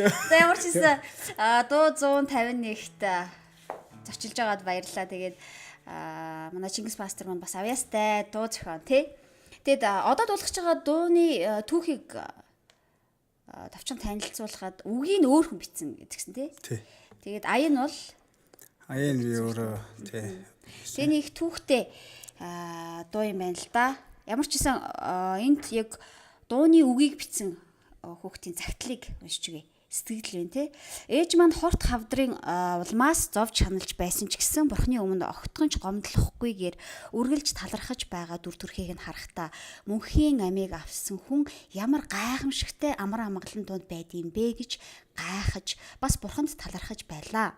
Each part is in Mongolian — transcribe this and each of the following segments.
За ямар ч гэсэн дуу 151-т зочилж байгаад баярлалаа. Тэгээд манай Чингис пастор маань бас авьяастай дуу зохион тий. Тэгэд одоо дуулгаж байгаа дууны түүхийг товчхон танилцуулахад үгийг өөр хүн бичсэн гэсэн тий. Тэгээд аян бол аян би өөрөө тий. Тэний их түүхтэй дуу юм байна л да. Ямар ч гэсэн энд яг дууны үгийг бичсэн хүүхдийн загтлыг уншиж үгээ. Сэтгэл вэ те. Ээж маань хорт хавдрын улмаас зовж ханалж байсан ч гэсэн бурхны өмнө огтхонч гомдлохгүйгээр үргэлж талархаж байгаа дүр төрхийг нь харахтаа мөнхийн амийг авсан хүн ямар гайхамшигтай амар амгалан донд байдığım бэ гэж гайхаж бас бурханд талархаж байлаа.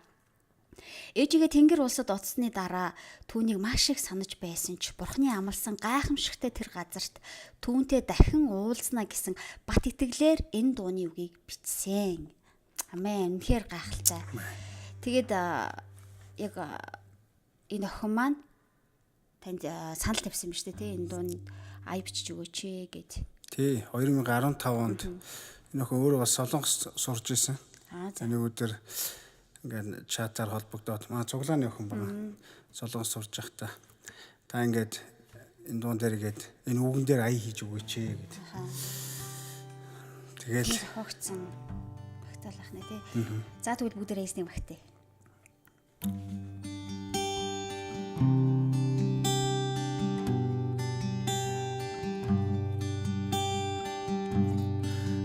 Ээжигээ тэнгэр улсад оцсны дараа түүнийг маш их санаж байсан ч бурхны амлсан гайхамшигтай тэр газарт түүнтэй дахин уулзнаа гэсэн бат итгэлээр энэ дууны үгийг бичсэн. Амен. Үнэхээр гайхалтай. Тэгээд яг энэ охин маань танд санал тавьсан юм шүү дээ. Энэ дуунд ая бичиж өгөөч гэд. Тий, 2015 онд энэ охин өөрөө бас солонгос сурж исэн. За нэг өдөр ингээд чатаар холбогдоод манай цуглааны охин байна. Солонгос сурж байхдаа та ингээд энэ дуун дээр гээд энэ үгэн дээр ая хийж өгөөч гэд. Тэгэл хогцсон багтаалах нэ тий. За тэгвэл бүгдээрээ эзний багтаа.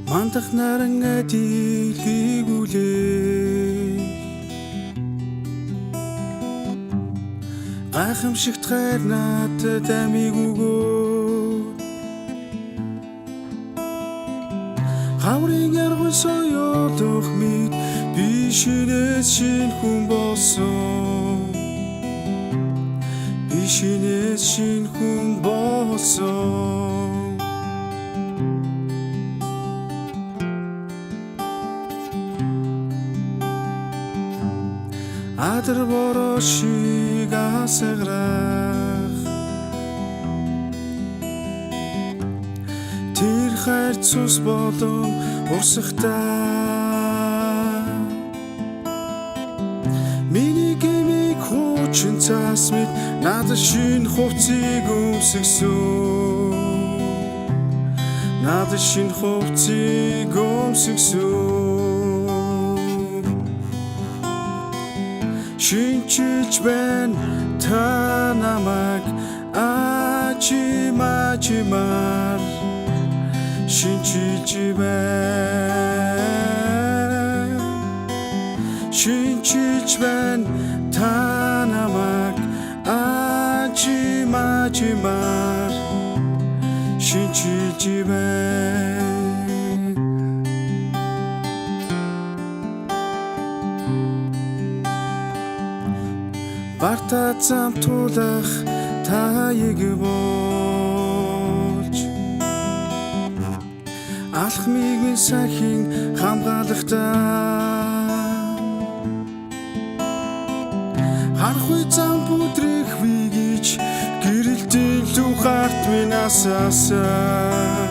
мандах наран адилгийгүүлээ гайхамшигт хайр надад амийг өгөө хаврын яргын соёолох мэд би шинээс шин хүн болсон би шинээс шин хүн болсон адар борошиг асгарах тэр хайр цус болон урсахтаа миний гэмиг хуучин цаас мэд надад шин хувцсыг өмсгсөн надад шин хувцсыг өмсгсөн шинчилж байна та намайг ачимачимар шинчилж байна та намайг ачимачимар шинчилж байна барта замтуулах таяг болж алхмыг минь сахин хамгаалагтаа харахгүй зам бүдрэх вигич гэрэлтийн лүү гарт минь асаасаа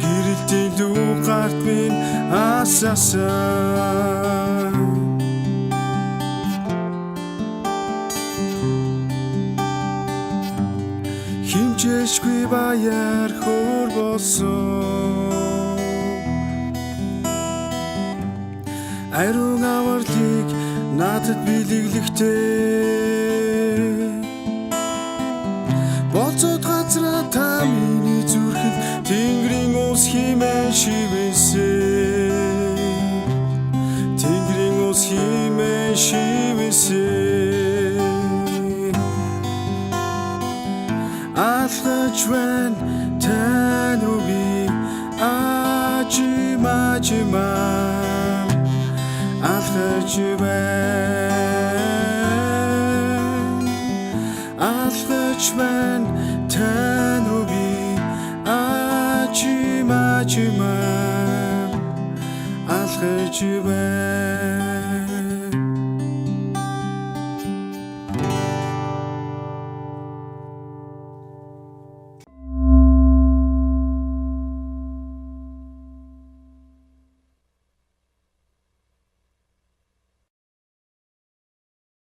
гэрэлтийн лүү гарт минь асаасаа химжээшгүй баяр хөөр болсон ариун авралыг надад билеглэхтэй болцоод газраа та миний зүрхэнд тэнгэрийн ус химээ шивэсэн тэнгэрийн ус химээ шивэсэн алхаж байна тань руу би ачимачимар алхаж байна тань руу би ачимачимар алхаж байна